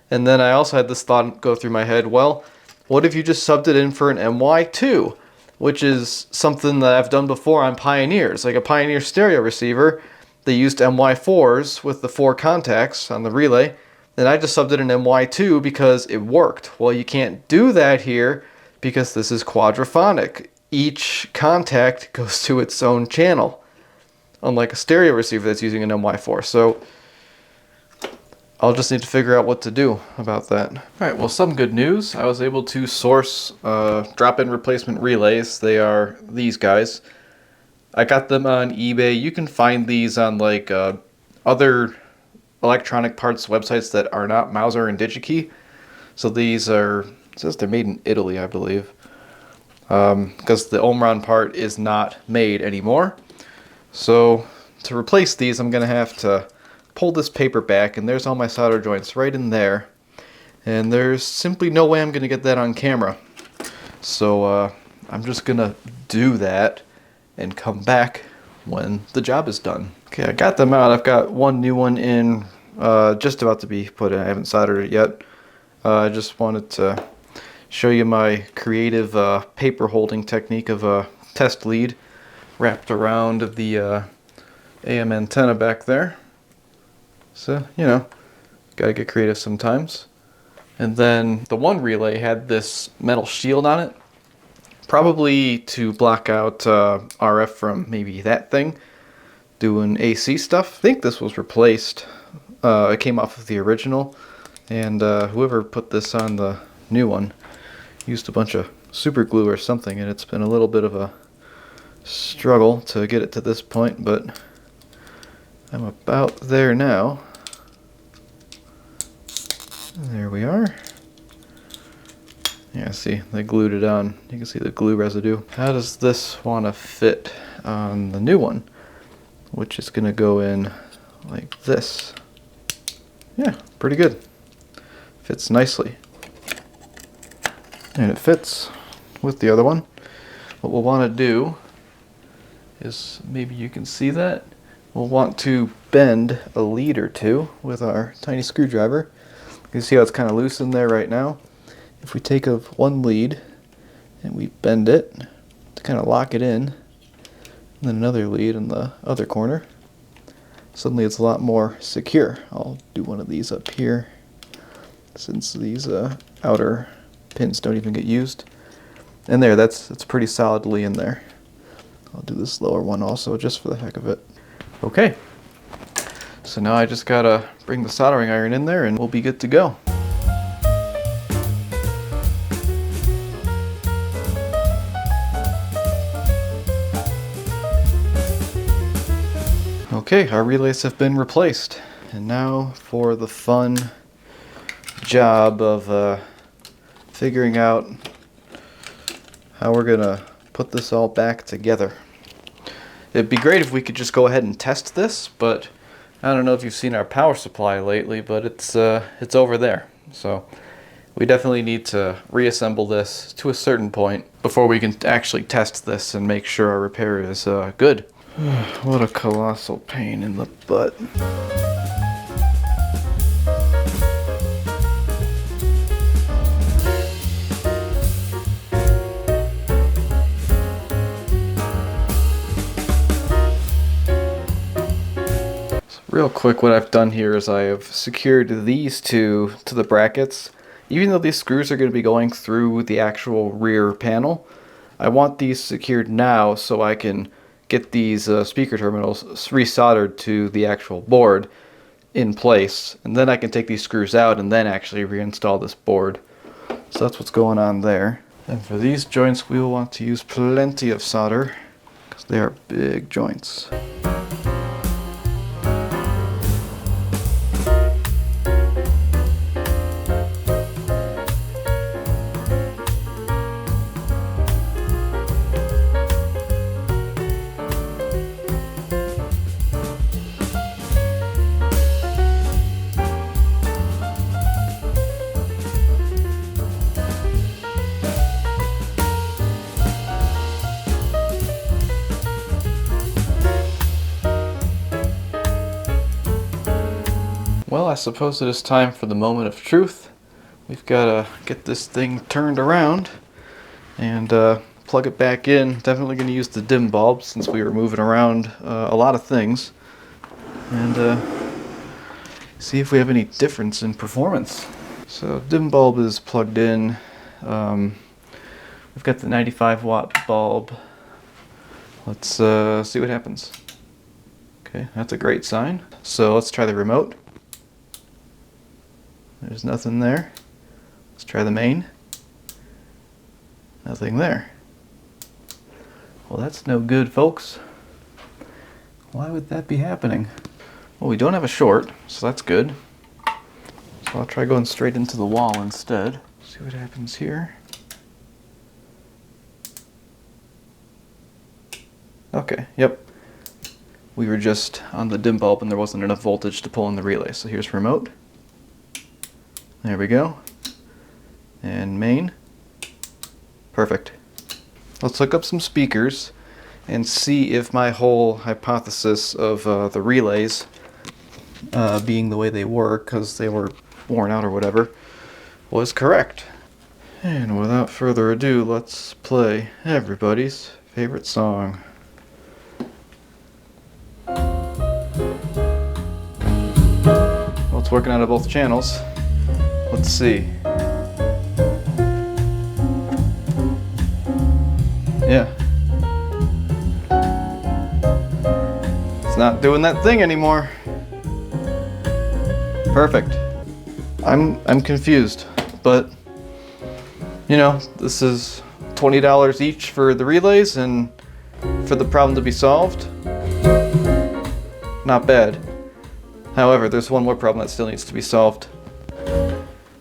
And then I also had this thought go through my head, well, what if you just subbed it in for an MY2, which is something that I've done before on Pioneers, like a Pioneer stereo receiver. They used MY4s with the 4 contacts on the relay, and I just subbed it in MY2 because it worked. Well, you can't do that here because this is quadraphonic. Each contact goes to its own channel, unlike a stereo receiver that's using an MY4. So I'll just need to figure out what to do about that. All right, well, some good news. I was able to source drop-in replacement relays. They are these guys. I got them on eBay. You can find these on like other electronic parts websites that are not Mauser and DigiKey. So these are, it says they're made in Italy, I believe, because the Omron part is not made anymore. So to replace these, I'm going to have to pull this paper back, and there's all my solder joints right in there. And there's simply no way I'm going to get that on camera. So I'm just going to do that and come back when the job is done. Okay, I got them out. I've got one new one in, just about to be put in. I haven't soldered it yet. I just wanted to show you my creative paper holding technique of a test lead wrapped around the AM antenna back there. So, you know, gotta get creative sometimes. And then the one relay had this metal shield on it, probably to block out RF from maybe that thing doing AC stuff. I think this was replaced. It came off of the original, and whoever put this on the new one used a bunch of super glue or something, and it's been a little bit of a struggle to get it to this point, but I'm about there now. There we are. Yeah, see, they glued it on. You can see the glue residue. How does this want to fit on the new one? Which is going to go in like this. Yeah, pretty good. Fits nicely. And it fits with the other one. What we'll want to do is, maybe you can see that, we'll want to bend a lead or two with our tiny screwdriver. You can see how it's kind of loose in there right now. If we take one lead and we bend it to kind of lock it in, and then another lead in the other corner, suddenly it's a lot more secure. I'll do one of these up here, since these outer pins don't even get used. And there, it's pretty solidly in there. I'll do this lower one also, just for the heck of it. Okay, so now I just gotta bring the soldering iron in there and we'll be good to go. Okay, our relays have been replaced. And now for the fun job of figuring out how we're gonna put this all back together. It'd be great if we could just go ahead and test this, but I don't know if you've seen our power supply lately, but it's over there. So we definitely need to reassemble this to a certain point before we can actually test this and make sure our repair is good. What a colossal pain in the butt. Real quick, what I've done here is I have secured these two to the brackets. Even though these screws are going to be going through the actual rear panel, I want these secured now so I can get these speaker terminals resoldered to the actual board in place. And then I can take these screws out and then actually reinstall this board. So that's what's going on there. And for these joints, we will want to use plenty of solder because they are big joints. Well, I suppose it is time for the moment of truth. We've got to get this thing turned around and plug it back in. Definitely going to use the dim bulb since we were moving around a lot of things. And see if we have any difference in performance. So dim bulb is plugged in. We've got the 95 watt bulb. Let's see what happens. Okay, that's a great sign. So let's try the remote. There's nothing there. Let's try the main. Nothing there. Well, that's no good, folks. Why would that be happening? Well, we don't have a short, so that's good. So I'll try going straight into the wall instead. See what happens here. Okay, yep. We were just on the dim bulb and there wasn't enough voltage to pull in the relay. So here's remote. There we go. And main. Perfect. Let's hook up some speakers and see if my whole hypothesis of the relays being the way they were, because they were worn out or whatever, was correct. And without further ado, let's play everybody's favorite song. Well, it's working out of both channels. Let's see. Yeah. It's not doing that thing anymore. Perfect. I'm confused, but you know, this is $20 each for the relays and for the problem to be solved. Not bad. However, there's one more problem that still needs to be solved.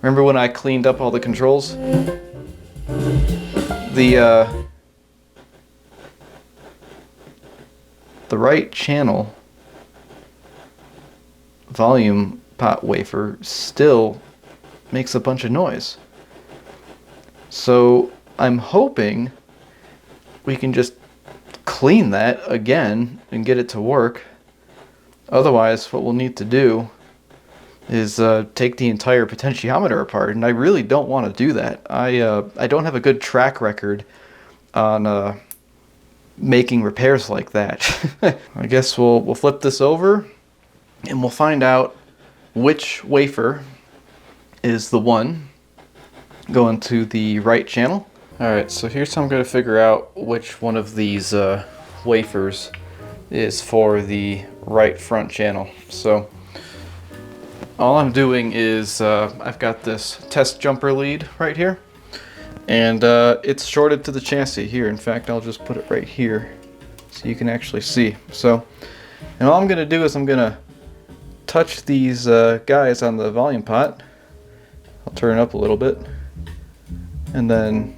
Remember when I cleaned up all the controls? The right channel volume pot wafer still makes a bunch of noise. So I'm hoping we can just clean that again and get it to work. Otherwise, what we'll need to do is take the entire potentiometer apart, and I really don't want to do that. I don't have a good track record on making repairs like that. I guess we'll flip this over and we'll find out which wafer is the one going to the right channel. Alright, so here's how I'm going to figure out which one of these wafers is for the right front channel. So all I'm doing is I've got this test jumper lead right here, and it's shorted to the chassis here. In fact, I'll just put it right here so you can actually see. So, and all I'm going to do is I'm going to touch these guys on the volume pot. I'll turn it up a little bit, and then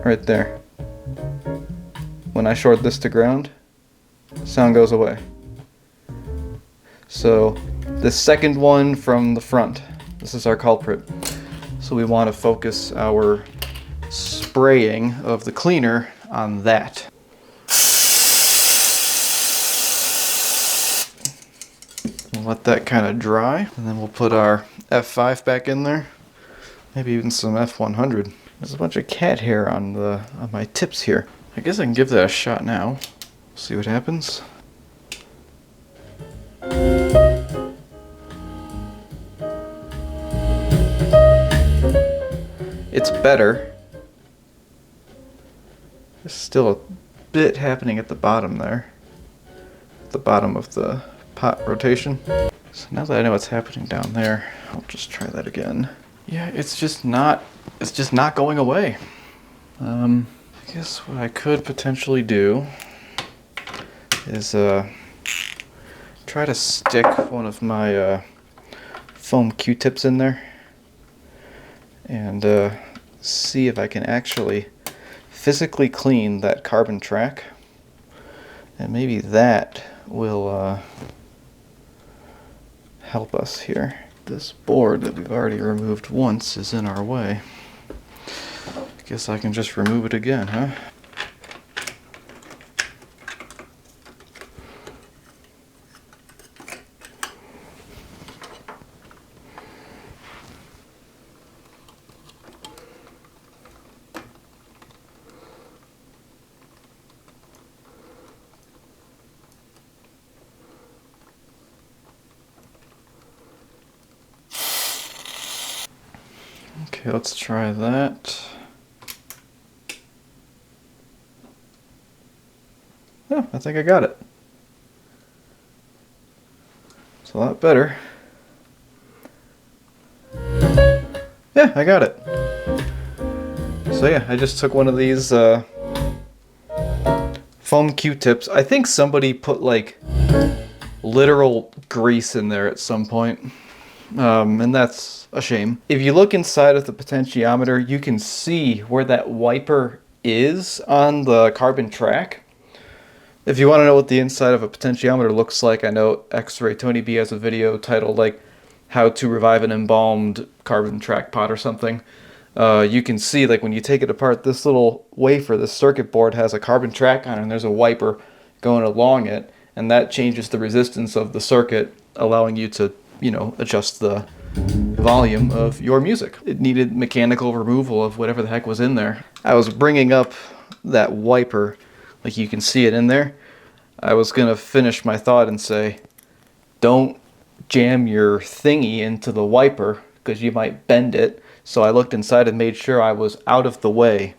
right there, when I short this to ground, sound goes away. So the second one from the front, this is our culprit. So we want to focus our spraying of the cleaner on that. We'll let that kind of dry, and then we'll put our F5 back in there, maybe even some F100. There's a bunch of cat hair on my tips here. I guess I can give that a shot now. See what happens. It's better. There's still a bit happening at the bottom there. At the bottom of the pot rotation. So now that I know what's happening down there, I'll just try that again. Yeah, it's just not going away. I guess what I could potentially do is try to stick one of my foam Q-tips in there and see if I can actually physically clean that carbon track, and maybe that will help us here. This board that we've already removed once is in our way. I guess I can just remove it again, huh? Okay, let's try that. Oh, I think I got it. It's a lot better. Yeah, I got it. So yeah, I just took one of these foam Q-tips. I think somebody put like literal grease in there at some point. And that's a shame. If you look inside of the potentiometer, you can see where that wiper is on the carbon track. If you want to know what the inside of a potentiometer looks like, I know X-Ray Tony B has a video titled like how to revive an embalmed carbon track pot or something. You can see like when you take it apart, this little wafer, this circuit board has a carbon track on it, and there's a wiper going along it, and that changes the resistance of the circuit, allowing you to, you know, adjust the volume of your music. It needed mechanical removal of whatever the heck was in there. I was bringing up that wiper, like you can see it in there. I was gonna finish my thought and say, don't jam your thingy into the wiper because you might bend it. So I looked inside and made sure I was out of the way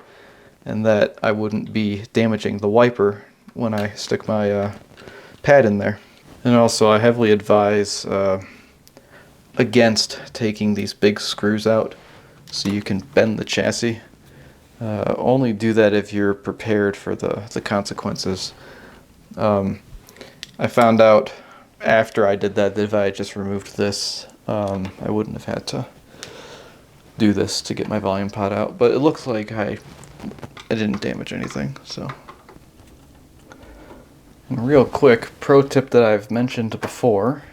and that I wouldn't be damaging the wiper when I stick my pad in there. And also I heavily advise against taking these big screws out so you can bend the chassis. Only do that if you're prepared for the consequences. I found out after I did that if I had just removed this, I wouldn't have had to do this to get my volume pot out, but it looks like I didn't damage anything. So, and real quick pro tip that I've mentioned before,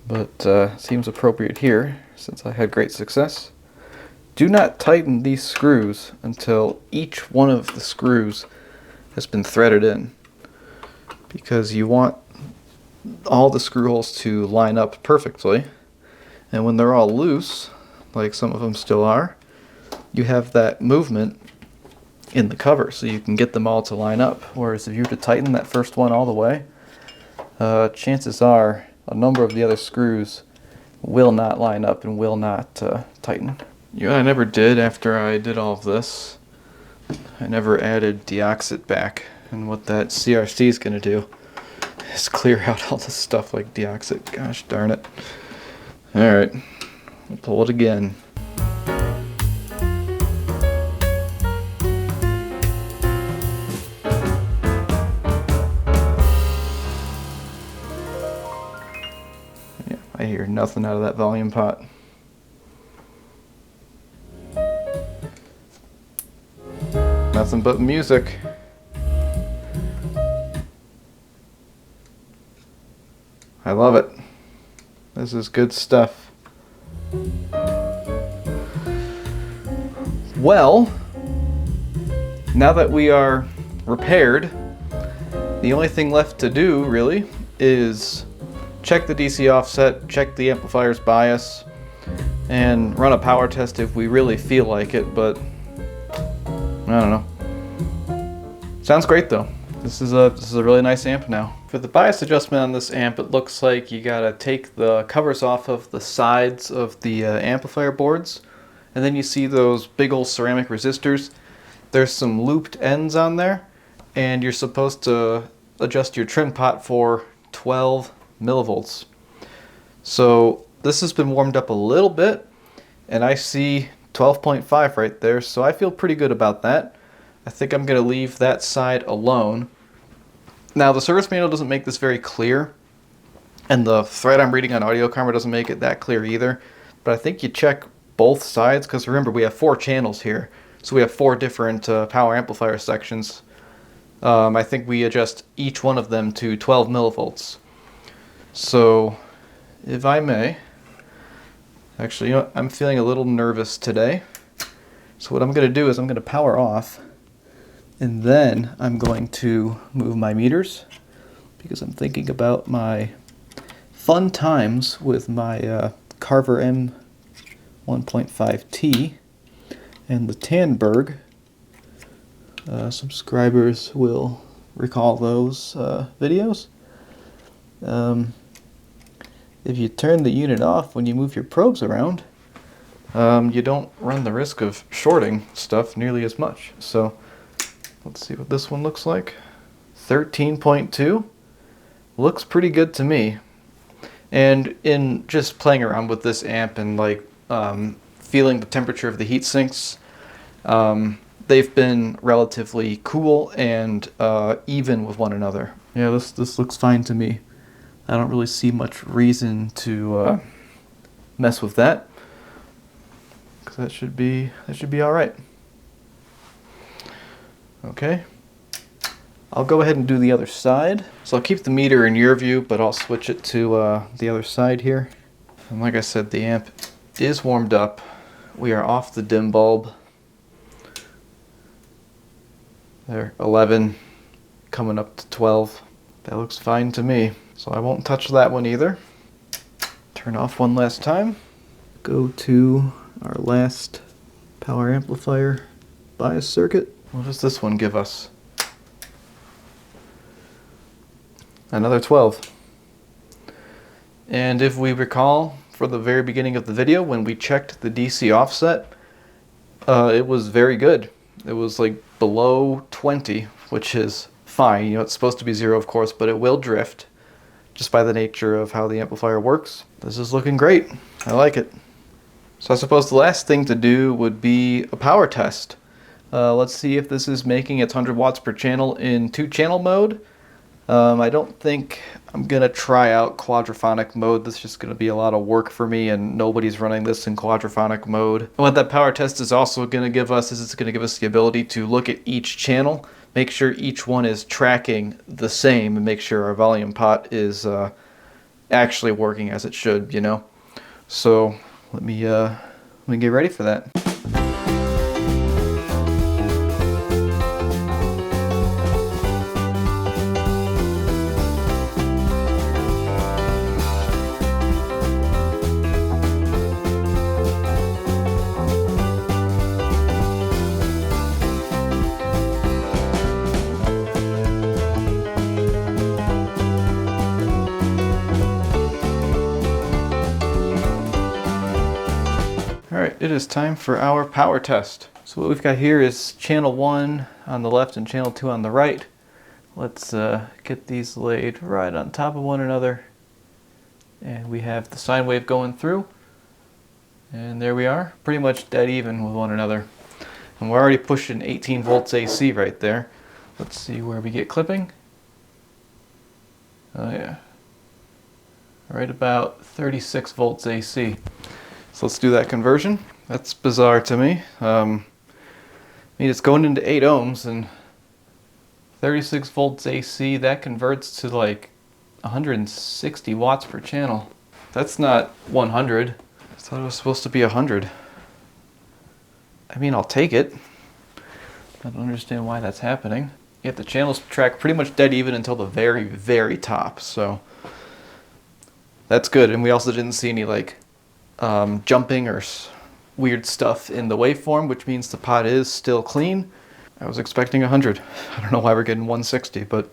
but seems appropriate here since I had great success. Do not tighten these screws until each one of the screws has been threaded in, because you want all the screw holes to line up perfectly, and when they're all loose, like some of them still are, you have that movement in the cover so you can get them all to line up. Whereas if you were to tighten that first one all the way, chances are a number of the other screws will not line up and will not tighten. You know what I never did after I did all of this? I never added deoxit back, and what that CRC is going to do is clear out all this stuff like deoxit. Gosh darn it. Alright, we'll pull it again. Yeah, I hear nothing out of that volume pot. Nothing but music. I love it. This is good stuff. Well, now that we are repaired, the only thing left to do really is check the DC offset, check the amplifier's bias, and run a power test if we really feel like it, but I don't know. Sounds great though. This is a really nice amp now. For the bias adjustment on this amp, it looks like you gotta take the covers off of the sides of the amplifier boards, and then you see those big old ceramic resistors. There's some looped ends on there, and you're supposed to adjust your trim pot for 12 millivolts. So this has been warmed up a little bit, and I see 12.5 right there, so I feel pretty good about that. I think I'm going to leave that side alone. Now the service manual doesn't make this very clear, and the thread I'm reading on Audio Karma doesn't make it that clear either, but I think you check both sides, because remember we have 4 channels here, so we have 4 different power amplifier sections. I think we adjust each one of them to 12 millivolts. So if I may, actually, you know, I'm feeling a little nervous today. So what I'm going to do is I'm going to power off, and then I'm going to move my meters, because I'm thinking about my fun times with my Carver M 1.5T and the Tandberg. Subscribers will recall those videos. If you turn the unit off when you move your probes around, you don't run the risk of shorting stuff nearly as much. So let's see what this one looks like. 13.2 looks pretty good to me. And in just playing around with this amp and like feeling the temperature of the heat sinks, they've been relatively cool and even with one another. Yeah, this looks fine to me. I don't really see much reason to mess with that, because that should be all right. Okay, I'll go ahead and do the other side. So I'll keep the meter in your view, but I'll switch it to the other side here. And like I said, the amp is warmed up. We are off the dim bulb. There, 11, coming up to 12. That looks fine to me. So I won't touch that one either. Turn off one last time. Go to our last power amplifier bias circuit. What does this one give us? Another 12. And if we recall for the very beginning of the video, when we checked the DC offset, it was very good. It was like below 20, which is fine. You know, it's supposed to be 0, of course, but it will drift just by the nature of how the amplifier works. This is looking great. I like it. So I suppose the last thing to do would be a power test. Let's see if this is making its 100 watts per channel in 2-channel mode. I don't think I'm going to try out quadraphonic mode. This is just going to be a lot of work for me, and nobody's running this in quadraphonic mode. And what that power test is also going to give us is it's going to give us the ability to look at each channel, make sure each one is tracking the same, and make sure our volume pot is actually working as it should, you know. So let me get ready for that. Alright, it is time for our power test. So what we've got here is channel 1 on the left and channel 2 on the right. Let's get these laid right on top of one another. And we have the sine wave going through. And there we are, pretty much dead even with one another. And we're already pushing 18 volts AC right there. Let's see where we get clipping. Oh yeah. Right about 36 volts AC. So let's do that conversion. That's bizarre to me. I mean, it's going into 8 ohms and 36 volts AC, that converts to like 160 watts per channel. That's not 100. I thought it was supposed to be 100. I mean, I'll take it. I don't understand why that's happening. Yet the channels track pretty much dead even until the very, very top. So that's good. And we also didn't see any like jumping or weird stuff in the waveform, which means the pot is still clean. I was expecting 100. I don't know why we're getting 160, but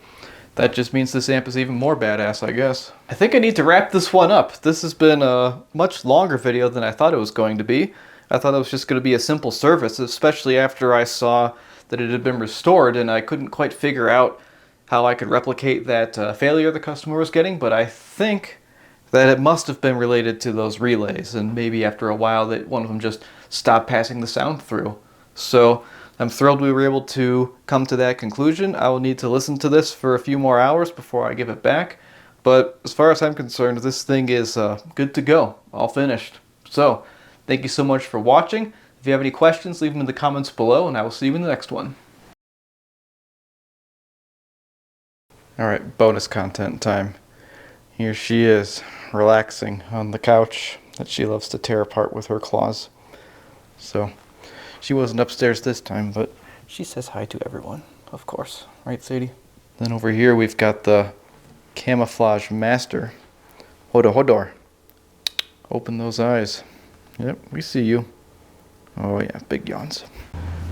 that just means this amp is even more badass, I guess. I think I need to wrap this one up. This has been a much longer video than I thought it was going to be. I thought it was just going to be a simple service, especially after I saw that it had been restored and I couldn't quite figure out how I could replicate that failure the customer was getting, but I think that it must have been related to those relays, and maybe after a while that one of them just stopped passing the sound through. So I'm thrilled we were able to come to that conclusion. I will need to listen to this for a few more hours before I give it back, but as far as I'm concerned, this thing is good to go, all finished. So thank you so much for watching. If you have any questions, leave them in the comments below, and I will see you in the next one. Alright, bonus content time. Here she is, relaxing on the couch that she loves to tear apart with her claws. So, she wasn't upstairs this time, but she says hi to everyone, of course. Right, Sadie? Then over here we've got the Camouflage Master. Hodor. Open those eyes. Yep, we see you. Oh yeah, big yawns.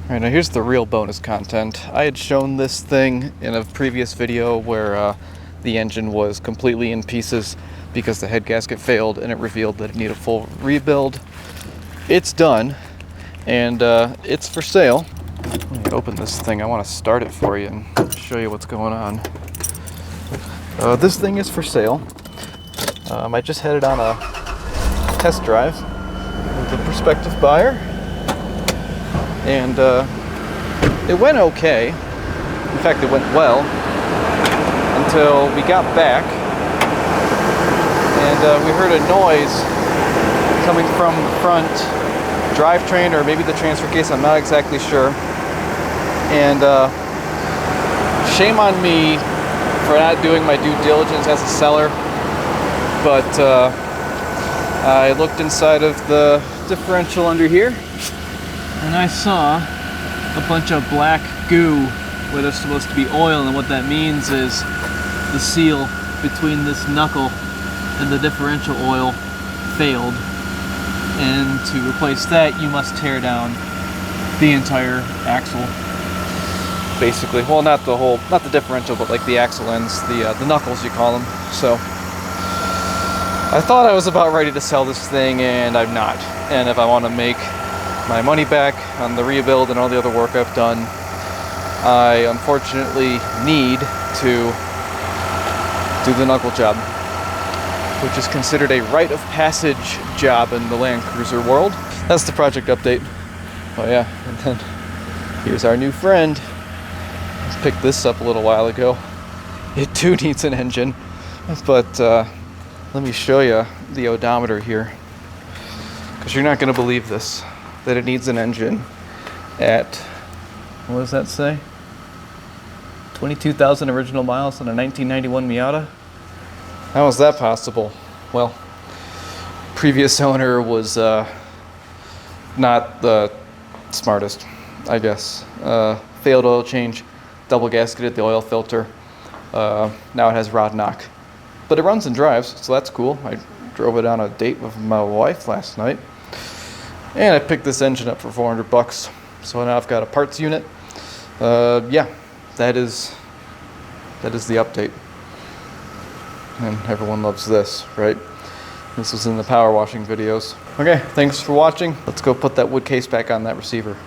Alright, now here's the real bonus content. I had shown this thing in a previous video where the engine was completely in pieces because the head gasket failed and it revealed that it needed a full rebuild. It's done, and it's for sale. Let me open this thing. I want to start it for you and show you what's going on. This thing is for sale. I just had it on a test drive with a prospective buyer. And it went okay. In fact, it went well until we got back and we heard a noise coming from the front drivetrain, or maybe the transfer case, I'm not exactly sure. And shame on me for not doing my due diligence as a seller, but I looked inside of the differential under here and I saw a bunch of black goo where there's supposed to be oil, and what that means is the seal between this knuckle and the differential oil failed, and to replace that you must tear down the entire axle, basically. Well, not the differential, but like the axle ends, the knuckles you call them. So I thought I was about ready to sell this thing, and I'm not. And if I want to make my money back on the rebuild and all the other work I've done, I unfortunately need to do the knuckle job, which is considered a rite of passage job in the Land Cruiser world. That's the project update. Oh yeah, and then here's our new friend. I picked this up a little while ago. It too needs an engine, but let me show you the odometer here, because you're not going to believe this, that it needs an engine at, what does that say? 22,000 original miles on a 1991 Miata? How is that possible? Well, previous owner was not the smartest, I guess. Failed oil change, double gasketed the oil filter. Now it has rod knock. But it runs and drives, so that's cool. I drove it on a date with my wife last night. And I picked this engine up for $400. So now I've got a parts unit. Yeah, that is the update. And everyone loves this, right? This was in the power washing videos. Okay, thanks for watching. Let's go put that wood case back on that receiver.